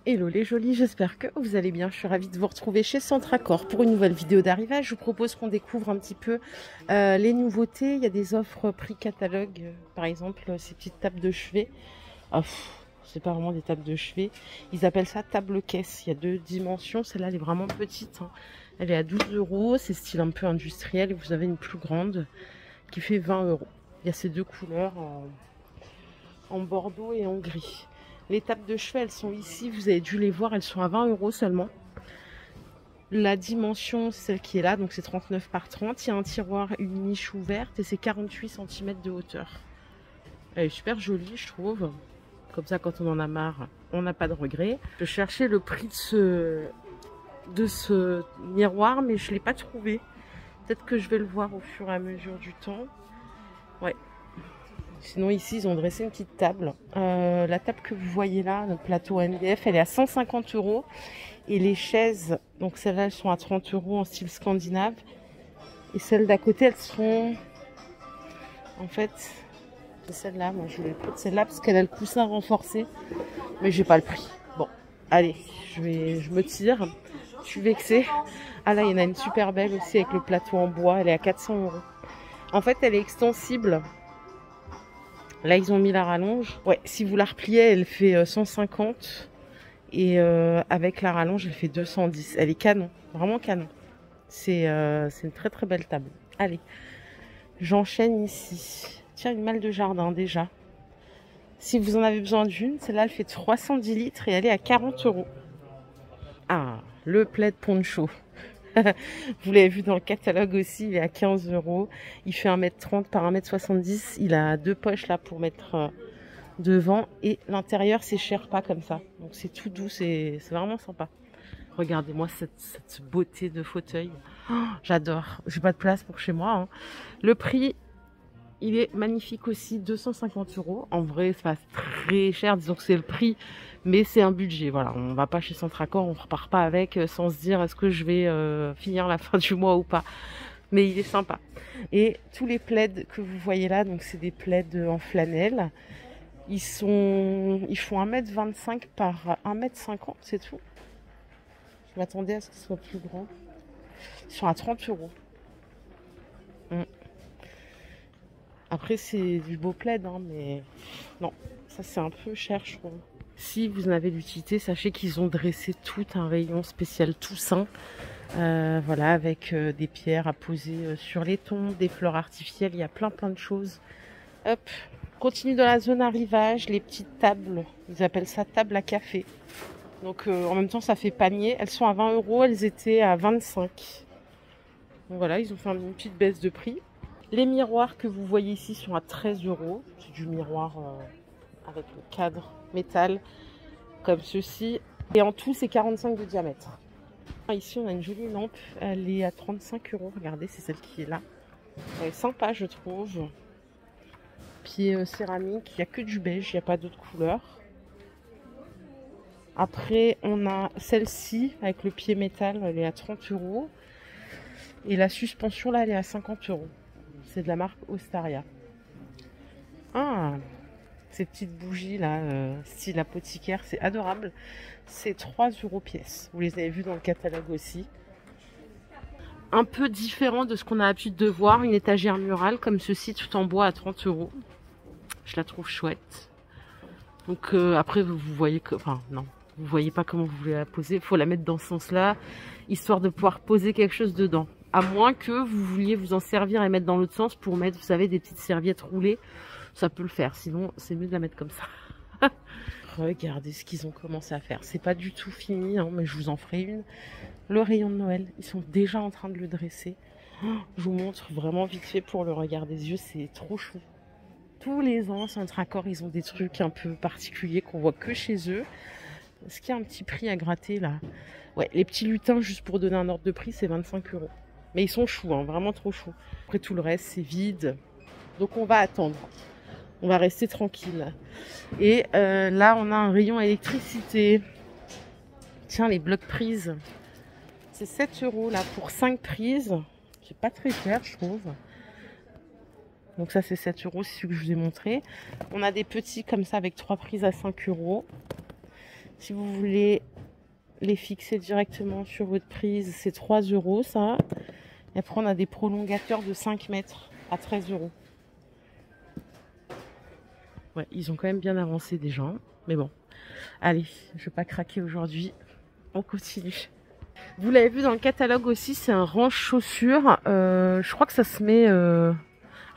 Hello les jolis, j'espère que vous allez bien. Je suis ravie de vous retrouver chez Centracor pour une nouvelle vidéo d'arrivage. Je vous propose qu'on découvre un petit peu les nouveautés. Il y a des offres prix catalogue, par exemple ces petites tables de chevet. Ah, c'est pas vraiment des tables de chevet. Ils appellent ça table caisse. Il y a deux dimensions. Celle-là elle est vraiment petite, hein. Elle est à 12 €. C'est style un peu industriel. Et vous avez une plus grande qui fait 20 €. Il y a ces deux couleurs en bordeaux et en gris. Les tables de chevet, elles sont ici, vous avez dû les voir, elles sont à 20 € seulement. La dimension, c'est celle qui est là, donc c'est 39 par 30. Il y a un tiroir, une niche ouverte et c'est 48 cm de hauteur. Elle est super jolie, je trouve. Comme ça, quand on en a marre, on n'a pas de regret. Je cherchais le prix de ce miroir, mais je ne l'ai pas trouvé. Peut-être que je vais le voir au fur et à mesure du temps. Ouais. Sinon ici ils ont dressé une petite table. La table que vous voyez là, le plateau MDF, elle est à 150 €. Et les chaises, donc celles-là elles sont à 30 € en style scandinave. Et celles d'à côté elles sont... En fait, c'est celle-là, moi je voulais prendre celle-là parce qu'elle a le coussin renforcé. Mais j'ai pas le prix. Bon, allez, je me tire. Je suis vexée. Ah là il y en a une super belle aussi avec le plateau en bois, elle est à 400 €. En fait elle est extensible. Là, ils ont mis la rallonge. Ouais, si vous la repliez, elle fait 150. Et avec la rallonge, elle fait 210. Elle est canon, vraiment canon. C'est une très très belle table. Allez, j'enchaîne ici. Tiens, une malle de jardin déjà. Si vous en avez besoin d'une, celle-là, elle fait 310 litres et elle est à 40 €. Ah, le plaid poncho. Vous l'avez vu dans le catalogue aussi, il est à 15 €. Il fait 1m30 par 1m70. Il a deux poches là pour mettre devant. Et l'intérieur, c'est Sherpa comme ça. Donc c'est tout doux, c'est vraiment sympa. Regardez-moi cette beauté de fauteuil. Oh, j'adore. J'ai pas de place pour chez moi, hein. Le prix, il est magnifique aussi, 250 €. En vrai, c'est pas très cher, disons que c'est le prix, mais c'est un budget. Voilà, on va pas chez Centracor, on repart pas avec sans se dire est-ce que je vais finir la fin du mois ou pas. Mais il est sympa. Et tous les plaids que vous voyez là, donc c'est des plaids en flanelle. Ils font 1m25 par 1m50, c'est tout. Je m'attendais à ce qu'ils soient plus grands. Ils sont à 30 €. Après, c'est du beau plaid, hein, mais non, ça c'est un peu cher, je trouve. Si vous en avez l'utilité, sachez qu'ils ont dressé tout un rayon spécial Toussaint. Voilà, avec des pierres à poser sur les tombes, des fleurs artificielles, il y a plein de choses. Hop, continue dans la zone arrivage, les petites tables, ils appellent ça table à café. Donc en même temps, ça fait panier. Elles sont à 20 €, elles étaient à 25. Donc voilà, ils ont fait une petite baisse de prix. Les miroirs que vous voyez ici sont à 13 €. C'est du miroir avec le cadre métal, comme ceci. Et en tout, c'est 45 de diamètre. Ici, on a une jolie lampe. Elle est à 35 €. Regardez, c'est celle qui est là. Elle est sympa, je trouve. Pied céramique. Il n'y a que du beige, il n'y a pas d'autres couleurs. Après, on a celle-ci avec le pied métal. Elle est à 30 €. Et la suspension, là, elle est à 50 €. C'est de la marque Ostaria. Ah, ces petites bougies là, style apothicaire, c'est adorable. C'est 3 € pièce. Vous les avez vues dans le catalogue aussi. Un peu différent de ce qu'on a l'habitude de voir, une étagère murale comme ceci, tout en bois à 30 €. Je la trouve chouette. Donc après vous voyez que, enfin non, vous voyez pas comment vous voulez la poser. Il faut la mettre dans ce sens-là, histoire de pouvoir poser quelque chose dedans. À moins que vous vouliez vous en servir et mettre dans l'autre sens pour mettre, vous savez, des petites serviettes roulées. Ça peut le faire, sinon c'est mieux de la mettre comme ça. Regardez ce qu'ils ont commencé à faire. C'est pas du tout fini, hein, mais je vous en ferai une. Le rayon de Noël, ils sont déjà en train de le dresser. Je vous montre vraiment vite fait pour le regard des yeux, c'est trop chou. Tous les ans, Centracor, ils ont des trucs un peu particuliers qu'on voit que chez eux. Est-ce qu'il y a un petit prix à gratter là? Ouais, les petits lutins, juste pour donner un ordre de prix, c'est 25 €. Mais ils sont choux, hein, vraiment trop choux. Après tout le reste, c'est vide. Donc on va attendre. On va rester tranquille. Et là, on a un rayon électricité. Tiens, les blocs prises. C'est 7 € là pour 5 prises. C'est pas très cher, je trouve. Donc ça, c'est 7 €, c'est ce que je vous ai montré. On a des petits comme ça avec 3 prises à 5 €. Si vous voulez les fixer directement sur votre prise, c'est 3 € ça. Et après, on a des prolongateurs de 5 mètres à 13 €. Ouais, ils ont quand même bien avancé déjà. Hein. Mais bon, allez, je vais pas craquer aujourd'hui. On continue. Vous l'avez vu dans le catalogue aussi, c'est un range chaussures. Je crois que ça se met...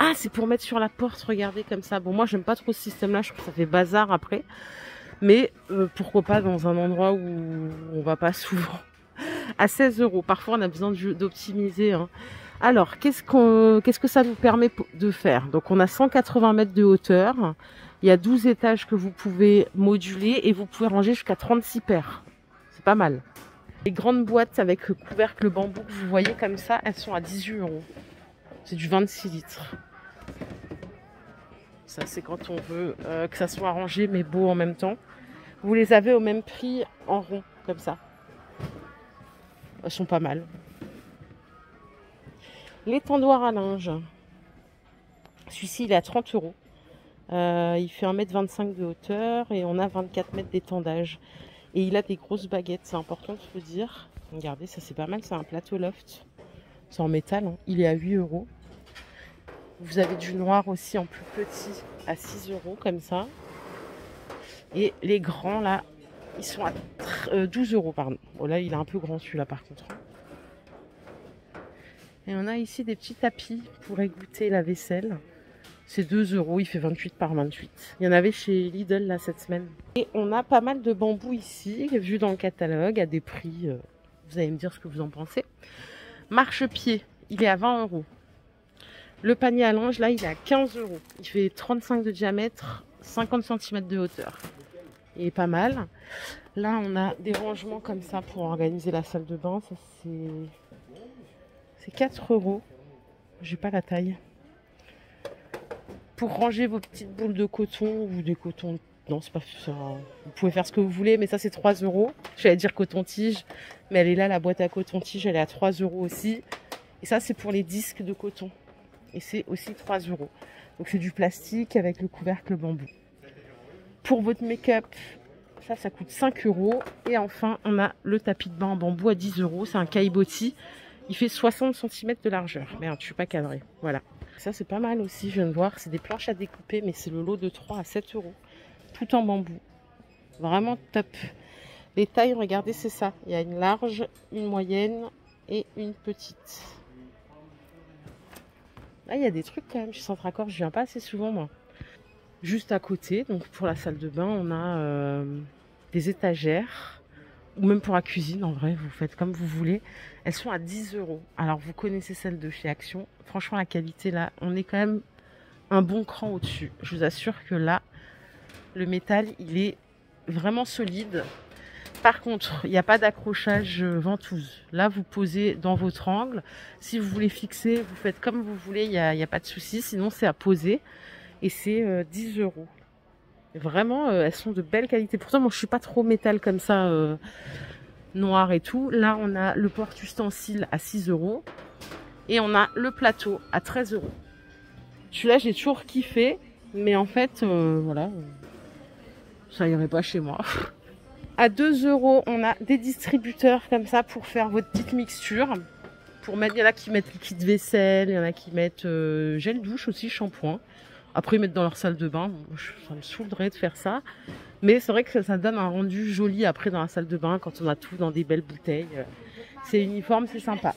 Ah, c'est pour mettre sur la porte, regardez, comme ça. Bon, moi, j'aime pas trop ce système-là, je trouve que ça fait bazar après. Mais pourquoi pas dans un endroit où on va pas souvent. À 16 €. Parfois, on a besoin d'optimiser. Hein. Alors, qu'est-ce que ça nous permet de faire? Donc, on a 180 mètres de hauteur. Il y a 12 étages que vous pouvez moduler et vous pouvez ranger jusqu'à 36 paires. C'est pas mal. Les grandes boîtes avec couvercle bambou que vous voyez comme ça, elles sont à 18 €. C'est du 26 litres. Ça, c'est quand on veut que ça soit rangé mais beau en même temps. Vous les avez au même prix en rond, comme ça. Elles sont pas mal. L'étendoir à linge. Celui-ci, il est à 30 €. Il fait 1,25 m de hauteur et on a 24 mètres d'étendage. Et il a des grosses baguettes, c'est important de vous dire. Regardez, ça c'est pas mal, c'est un plateau loft. C'est en métal, hein. Il est à 8 €. Vous avez du noir aussi en plus petit à 6 € comme ça. Et les grands là, ils sont à 12 €, pardon. Oh là, il est un peu grand celui-là par contre. Et on a ici des petits tapis pour égoutter la vaisselle. C'est 2 €, il fait 28 par 28. Il y en avait chez Lidl là cette semaine. Et on a pas mal de bambou ici, vu dans le catalogue, à des prix. Vous allez me dire ce que vous en pensez. Marchepied, il est à 20 €. Le panier à linge, là, il est à 15 €. Il fait 35 de diamètre, 50 cm de hauteur. Il est pas mal. Là, on a des rangements comme ça pour organiser la salle de bain. Ça, c'est 4 €. J'ai pas la taille. Pour ranger vos petites boules de coton ou des cotons. Non, c'est pas ça. Vous pouvez faire ce que vous voulez, mais ça, c'est 3 €. J'allais dire coton-tige, mais elle est là, la boîte à coton-tige, elle est à 3 € aussi. Et ça, c'est pour les disques de coton. Et c'est aussi 3 €. Donc, c'est du plastique avec le couvercle bambou. Pour votre make-up, ça coûte 5 €. Et enfin, on a le tapis de bain en bambou à 10 €. C'est un caillebotis. Il fait 60 cm de largeur. Merde, je suis pas cadrée. Voilà. Ça, c'est pas mal aussi, je viens de voir. C'est des planches à découper, mais c'est le lot de 3 à 7 €. Tout en bambou. Vraiment top. Les tailles, regardez, c'est ça. Il y a une large, une moyenne et une petite. Là, il y a des trucs quand même chez Centracor. Je viens pas assez souvent, moi. Juste à côté, donc pour la salle de bain, on a des étagères. Ou même pour la cuisine, en vrai, vous faites comme vous voulez. Elles sont à 10 €. Alors, vous connaissez celles de chez Action. Franchement, la qualité, là, on est quand même un bon cran au-dessus. Je vous assure que là, le métal, il est vraiment solide. Par contre, il n'y a pas d'accrochage ventouse. Là, vous posez dans votre angle. Si vous voulez fixer, vous faites comme vous voulez, il n'y a pas de souci. Sinon, c'est à poser. Et c'est 10 €. Vraiment, elles sont de belle qualité. Pourtant, moi, je suis pas trop métal comme ça, noir et tout. Là, on a le porte-ustensile à 6 €. Et on a le plateau à 13 €. Celui-là, j'ai toujours kiffé. Mais en fait, voilà, ça irait pas chez moi. À 2 €, on a des distributeurs comme ça pour faire votre petite mixture. Pour mettre, il y en a qui mettent liquide vaisselle, il y en a qui mettent gel douche aussi, shampoing. Après, ils mettent dans leur salle de bain. Ça me saoulerait de faire ça. Mais c'est vrai que ça donne un rendu joli après dans la salle de bain quand on a tout dans des belles bouteilles. C'est uniforme, c'est sympa.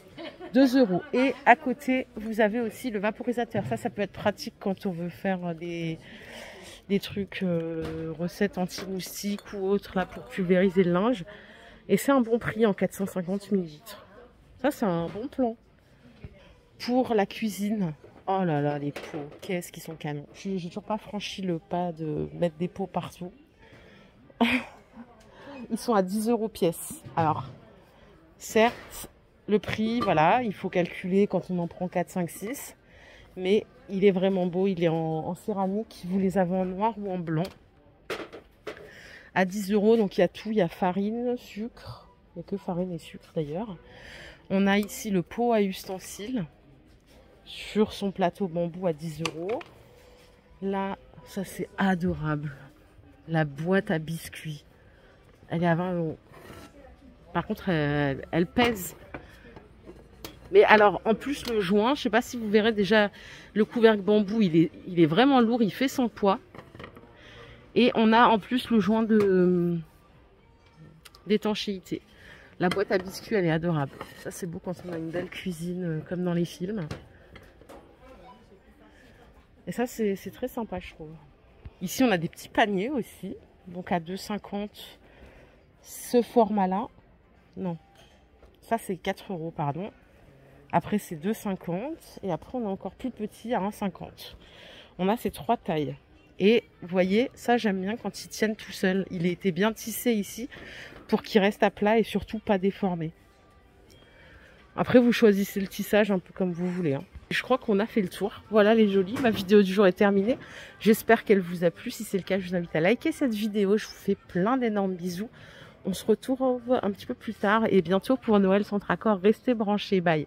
2 €. Et à côté, vous avez aussi le vaporisateur. Ça peut être pratique quand on veut faire des trucs, recettes anti-moustiques ou autres là pour pulvériser le linge. Et c'est un bon prix en 450 ml. Ça, c'est un bon plan. Pour la cuisine, oh là là, les pots, qu'est-ce qu'ils sont canons. J'ai toujours pas franchi le pas de mettre des pots partout. Ils sont à 10 € pièce. Alors, certes, le prix, voilà, il faut calculer quand on en prend 4, 5, 6. Mais il est vraiment beau, il est en céramique. Vous les avez en noir ou en blanc. À 10 €, donc il y a tout. Il y a farine, sucre. Il n'y a que farine et sucre d'ailleurs. On a ici le pot à ustensiles sur son plateau bambou à 10 €. Là, ça c'est adorable. La boîte à biscuits. Elle est à 20 €. Par contre, elle pèse. Mais alors, en plus, le joint, je sais pas si vous verrez déjà, le couvercle bambou, il est vraiment lourd, il fait son poids. Et on a en plus le joint d'étanchéité. La boîte à biscuits, elle est adorable. Ça, c'est beau quand on a une belle cuisine, comme dans les films. Et ça, c'est très sympa, je trouve. Ici, on a des petits paniers aussi. Donc, à 2,50 €, ce format-là. Non, ça, c'est 4 €, pardon. Après, c'est 2,50 €. Et après, on a encore plus petit à 1,50 €. On a ces 3 tailles. Et vous voyez, ça, j'aime bien quand ils tiennent tout seuls. Il a été bien tissé ici pour qu'il reste à plat et surtout pas déformé. Après, vous choisissez le tissage un peu comme vous voulez. Hein. Je crois qu'on a fait le tour. Voilà les jolis. Ma vidéo du jour est terminée. J'espère qu'elle vous a plu. Si c'est le cas, je vous invite à liker cette vidéo. Je vous fais plein d'énormes bisous. On se retrouve un petit peu plus tard et bientôt pour Noël Centre Accord. Restez branchés. Bye.